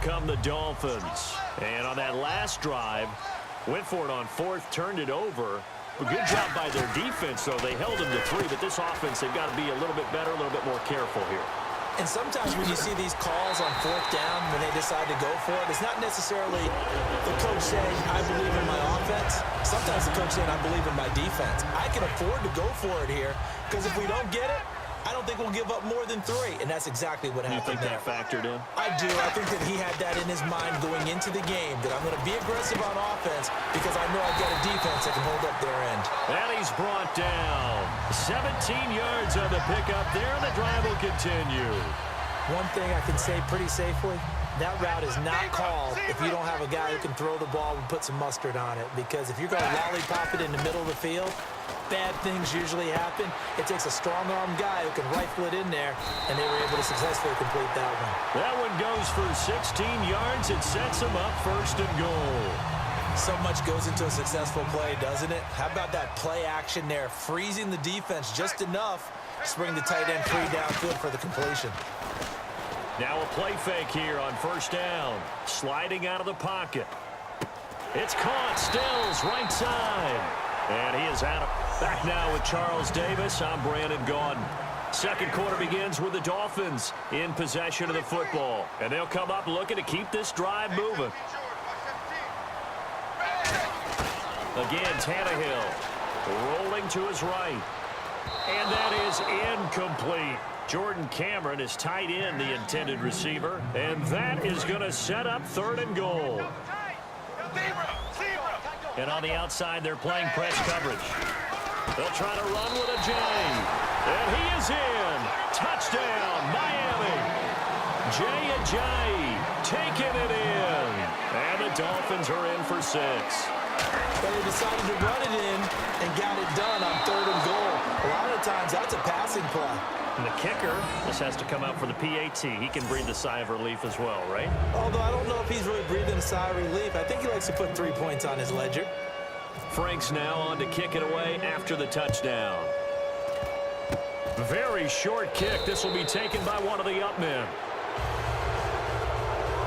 come the Dolphins. And on that last drive, went for it on fourth, turned it over. A good job by their defense, though. They held them to 3, but this offense, they've got to be a little bit better, a little bit more careful here. And sometimes when you see these calls on fourth down, when they decide to go for it, it's not necessarily the coach saying, I believe in my offense. Sometimes the coach saying, I believe in my defense. I can afford to go for it here, because if we don't get it, I don't think we'll give up more than 3, and that's exactly what happened there. You think that factored in? I do. I think that he had that in his mind going into the game, that I'm going to be aggressive on offense because I know I've got a defense that can hold up their end. And he's brought down. 17 yards on the pickup there, and the drive will continue. One thing I can say pretty safely, that route is not called if you don't have a guy who can throw the ball and put some mustard on it. Because if you're going to lollipop it in the middle of the field, bad things usually happen. It takes a strong-arm guy who can rifle it in there, and they were able to successfully complete that one. That one goes for 16 yards. It sets them up first and goal. So much goes into a successful play, doesn't it? How about that play action there, freezing the defense just enough to bring the tight end free downfield for the completion. Now a play fake here on first down. Sliding out of the pocket. It's caught. Stills right side. And he is out. Back now with Charles Davis. I'm Brandon Gaudin. Second quarter begins with the Dolphins in possession of the football. And they'll come up looking to keep this drive moving. Again, Tannehill rolling to his right. And that is incomplete. Jordan Cameron is tight end, the intended receiver. And that is going to set up third and goal. And on the outside, they're playing press coverage. They'll try to run with a J. And he is in. Touchdown, Miami. Jay taking it in. And the Dolphins are in for 6. But they decided to run it in and got it done on third and goal. A lot of the times, that's a passing play. And the kicker, this has to come out for the PAT. He can breathe a sigh of relief as well, right? Although I don't know if he's really breathing a sigh of relief. I think he likes to put 3 points on his ledger. Frank's now on to kick it away after the touchdown. Very short kick. This will be taken by one of the up men.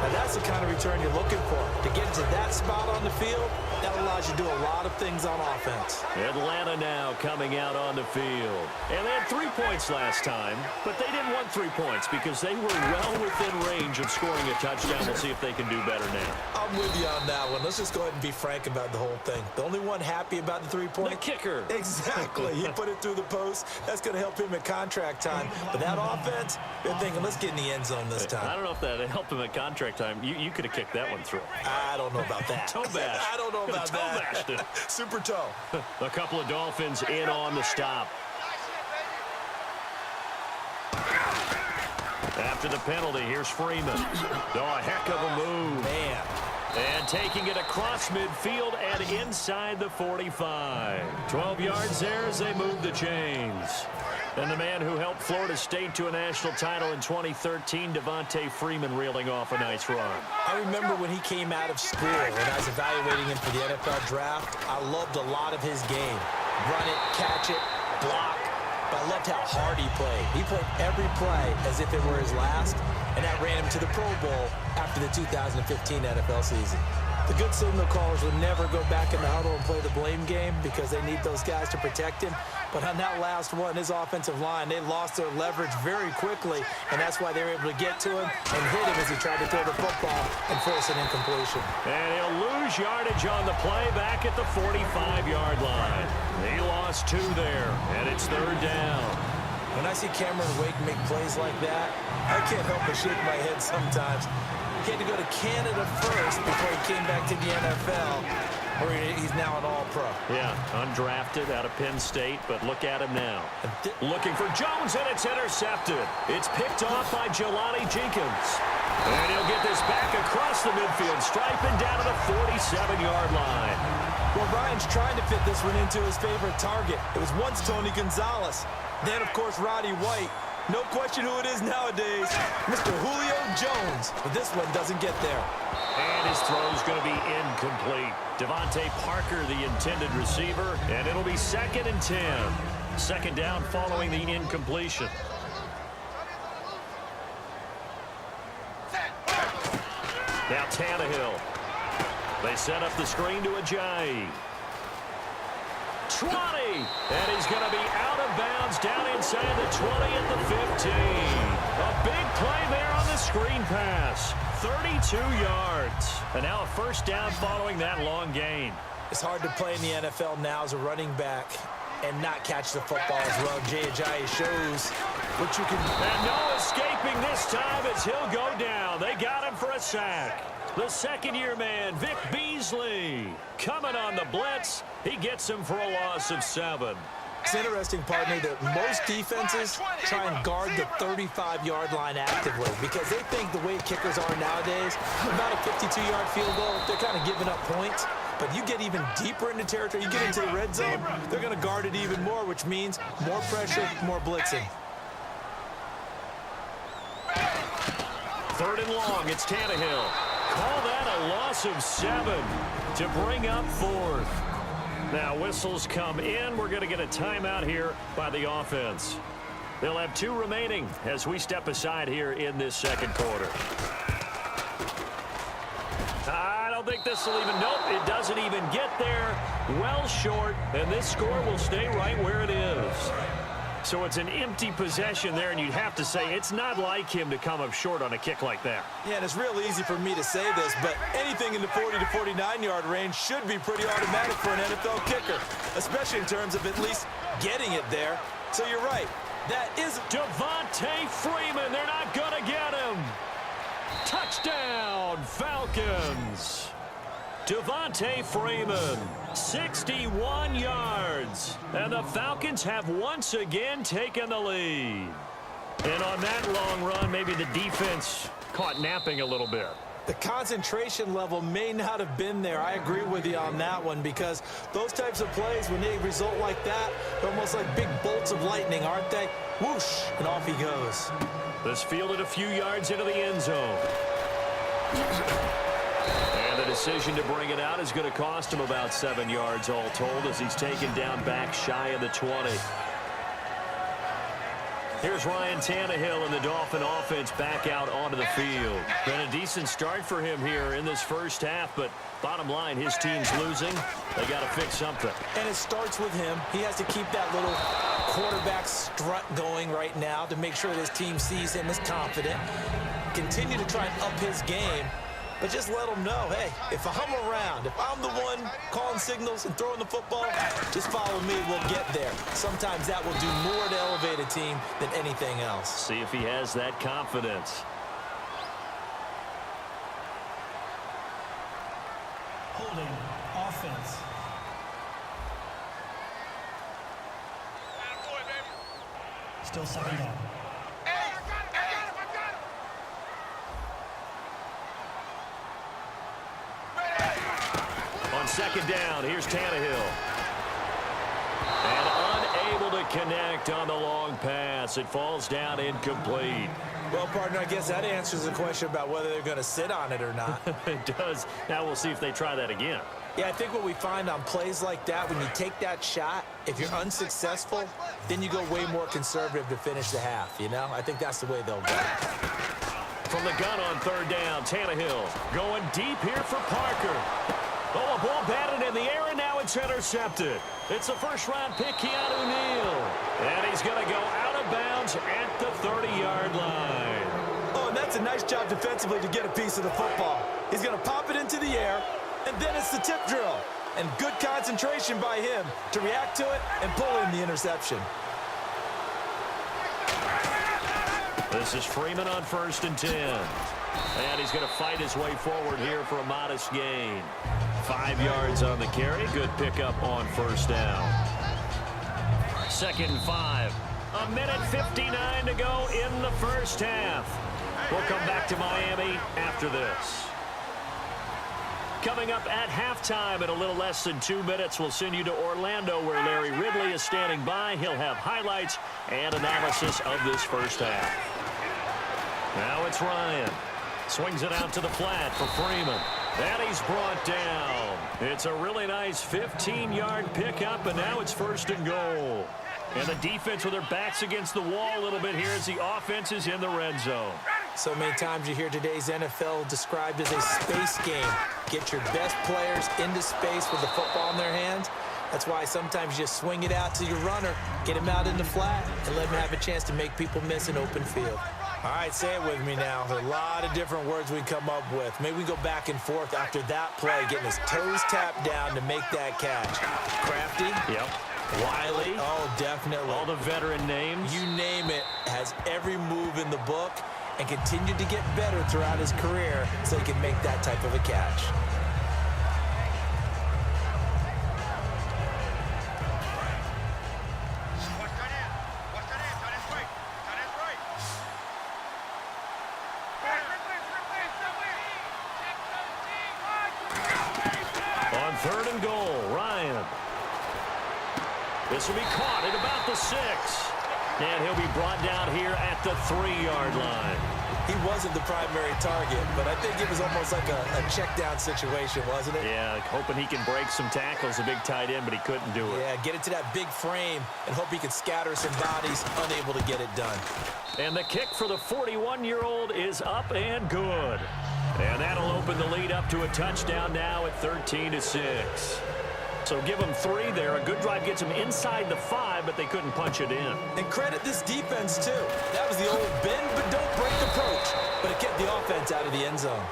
Now that's the kind of return you're looking for. To get to that spot on the field, that allows you to do a lot of things on offense. Atlanta now coming out on the field. And they had 3 points last time, but they didn't want 3 points because they were well within range of scoring a touchdown. We'll see if they can do better now. I'm with you on that one. Let's just go ahead and be frank about the whole thing. The only one happy about the 3-point? The kicker. Exactly. He put it through the post. That's going to help him at contract time. But that offense, they're thinking, let's get in the end zone this time. I don't know if that helped him at contract time. You could have kicked that one through. I don't know about that. Toe bash. I don't know about toe that. bashed it. Super toe. A couple of Dolphins in on the stop. After the penalty, here's Freeman. Oh, a heck of a move. Man. And taking it across midfield and inside the 45. 12 yards there as they move the chains. And the man who helped Florida State to a national title in 2013, Devontae Freeman, reeling off a nice run. I remember when he came out of school and I was evaluating him for the NFL draft. I loved a lot of his game. Run it, catch it, block. But I loved how hard he played. He played every play as if it were his last, and that ran him to the Pro Bowl after the 2015 NFL season. The good signal callers would never go back in the huddle and play the blame game because they need those guys to protect him. But on that last one, his offensive line, they lost their leverage very quickly, and that's why they were able to get to him and hit him as he tried to throw the football and force an incompletion. And he'll lose yardage on the play back at the 45-yard line. He lost 2 there, and it's third down. When I see Cameron Wake make plays like that, I can't help but shake my head sometimes. He had to go to Canada first before he came back to the NFL, where he's now an All-Pro. Yeah, undrafted out of Penn State, but look at him now. Looking for Jones, and it's intercepted. It's picked off by Jelani Jenkins. And he'll get this back across the midfield, striping down to the 47-yard line. Well, Ryan's trying to fit this one into his favorite target. It was once Tony Gonzalez. Then, of course, Roddy White. No question who it is nowadays, Mr. Julio Jones. But this one doesn't get there. And his throw's going to be incomplete. Devontae Parker, the intended receiver, and it'll be 2nd and 10. Second down following the Now Tannehill. They set up the screen to Ajayi. 20. And he's going to be out of bounds down inside the 20 at the 15. A big play there on the screen pass. 32 yards. And now a first down following that long gain. It's hard to play in the NFL now as a running back and not catch the football as well. Ajayi shows what you can do. And no escaping this time as he'll go down. They got him for a sack. The second-year man, Vic Beasley, coming on the blitz. He gets him for a loss of 7. It's interesting, partner, that most defenses try and guard the 35-yard line actively because they think the way kickers are nowadays, about a 52-yard field goal, they're kind of giving up points. But you get even deeper into territory, you get into the red zone, they're going to guard it even more, which means more pressure, more blitzing. Third and long, it's Tannehill. Call that a loss of 7 to bring up fourth. Now whistles come in. We're going to get a timeout here by the offense. They'll have 2 remaining as we step aside here in this second quarter. I don't think this will even, nope, it doesn't even get there. Well short, and this score will stay right where it is. So it's an empty possession there, and you'd have to say it's not like him to come up short on a kick like that. Yeah, and it's real easy for me to say this, but anything in the 40 to 49-yard range should be pretty automatic for an NFL kicker, especially in terms of at least getting it there. So you're right. That is Devontae Freeman. They're not going to get him. Touchdown, Falcons. Devontae Freeman, 61 yards. And the Falcons have once again taken the lead. And on that long run, maybe the defense caught napping a little bit. The concentration level may not have been there. I agree with you on that one because those types of plays, when they result like that, they're almost like big bolts of lightning, aren't they? Whoosh, and off he goes. This fielded a few yards into the end zone. And the decision to bring it out is going to cost him about 7 yards all told as he's taken down back shy of the 20. Here's Ryan Tannehill and the Dolphin offense back out onto the field. Been a decent start for him here in this first half, but bottom line, his team's losing. They got to fix something. And it starts with him. He has to keep that little quarterback strut going right now to make sure that his team sees him as confident. Continue to try and up his game, but just let him know, hey, if I'm around, if I'm the one calling signals and throwing the football, just follow me, we'll get there. Sometimes that will do more to elevate a team than anything else. See if he has that confidence. Holding offense. Still second down. On second down, here's Tannehill. And unable to connect on the long pass. It falls down incomplete. Well, partner, I guess that answers the question about whether they're going to sit on it or not. It does. Now we'll see if they try that again. Yeah, I think what we find on plays like that, when you take that shot, if you're unsuccessful, then you go way more conservative to finish the half, you know? I think that's the way they'll go. From the gun on third down, Tannehill going deep here for Parker. Oh, a ball batted in the air, and now it's intercepted. It's a first-round pick, Keanu Neal. And he's going to go out of bounds at the 30-yard line. Oh, and that's a nice job defensively to get a piece of the football. He's going to pop it into the air, and then it's the tip drill. And good concentration by him to react to it and pull in the interception. This is Freeman on 1st and 10. And he's going to fight his way forward here for a modest gain. 5 yards on the carry. Good pickup on first down. 2nd and 5. A minute 59 to go in the first half. We'll come back to Miami after this. Coming up at halftime in a little less than 2 minutes, we'll send you to Orlando where Larry Ridley is standing by. He'll have highlights and analysis of this first half. Now it's Ryan. Swings it out to the flat for Freeman. And he's brought down. It's a really nice 15-yard pickup, and now it's 1st and goal. And the defense with their backs against the wall a little bit here as the offense is in the red zone. So many times you hear today's NFL described as a space game. Get your best players into space with the football in their hands. That's why sometimes you just swing it out to your runner, get him out in the flat, and let him have a chance to make people miss an open field. All right, say it with me now. There are a lot of different words we come up with. Maybe we go back and forth after that play, getting his toes tapped down to make that catch. Crafty. Yep. Wiley. Oh, definitely. All the veteran names. You name it. Has every move in the book and continued to get better throughout his career so he can make that type of a catch. On 3rd and goal, Ryan. This will be caught at about the 6. And he'll be brought down here at the 3-yard line. He wasn't the primary target, but I think it was almost like a check-down situation, wasn't it? Yeah, hoping he can break some tackles, a big tight end, but he couldn't do it. Yeah, get it to that big frame and hope he can scatter some bodies, unable to get it done. And the kick for the 41-year-old is up and good. And that'll open the lead up to a touchdown now at 13-6. So give them 3 there. A good drive gets them inside the 5, but they couldn't punch it in. And credit this defense, too. That was the old bend but don't break approach, but it kept the offense out of the end zone.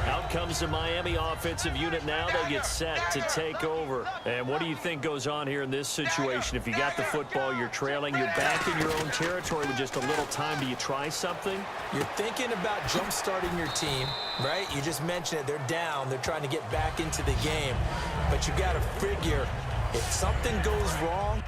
Out comes the Miami offensive unit now. They get set to take over. And what do you think goes on here in this situation? If you got the football, you're trailing, you're back in your own territory with just a little time. Do you try something? You're thinking about jump-starting your team, right? You just mentioned it. They're down. They're trying to get back into the game. But you got to figure, if something goes wrong,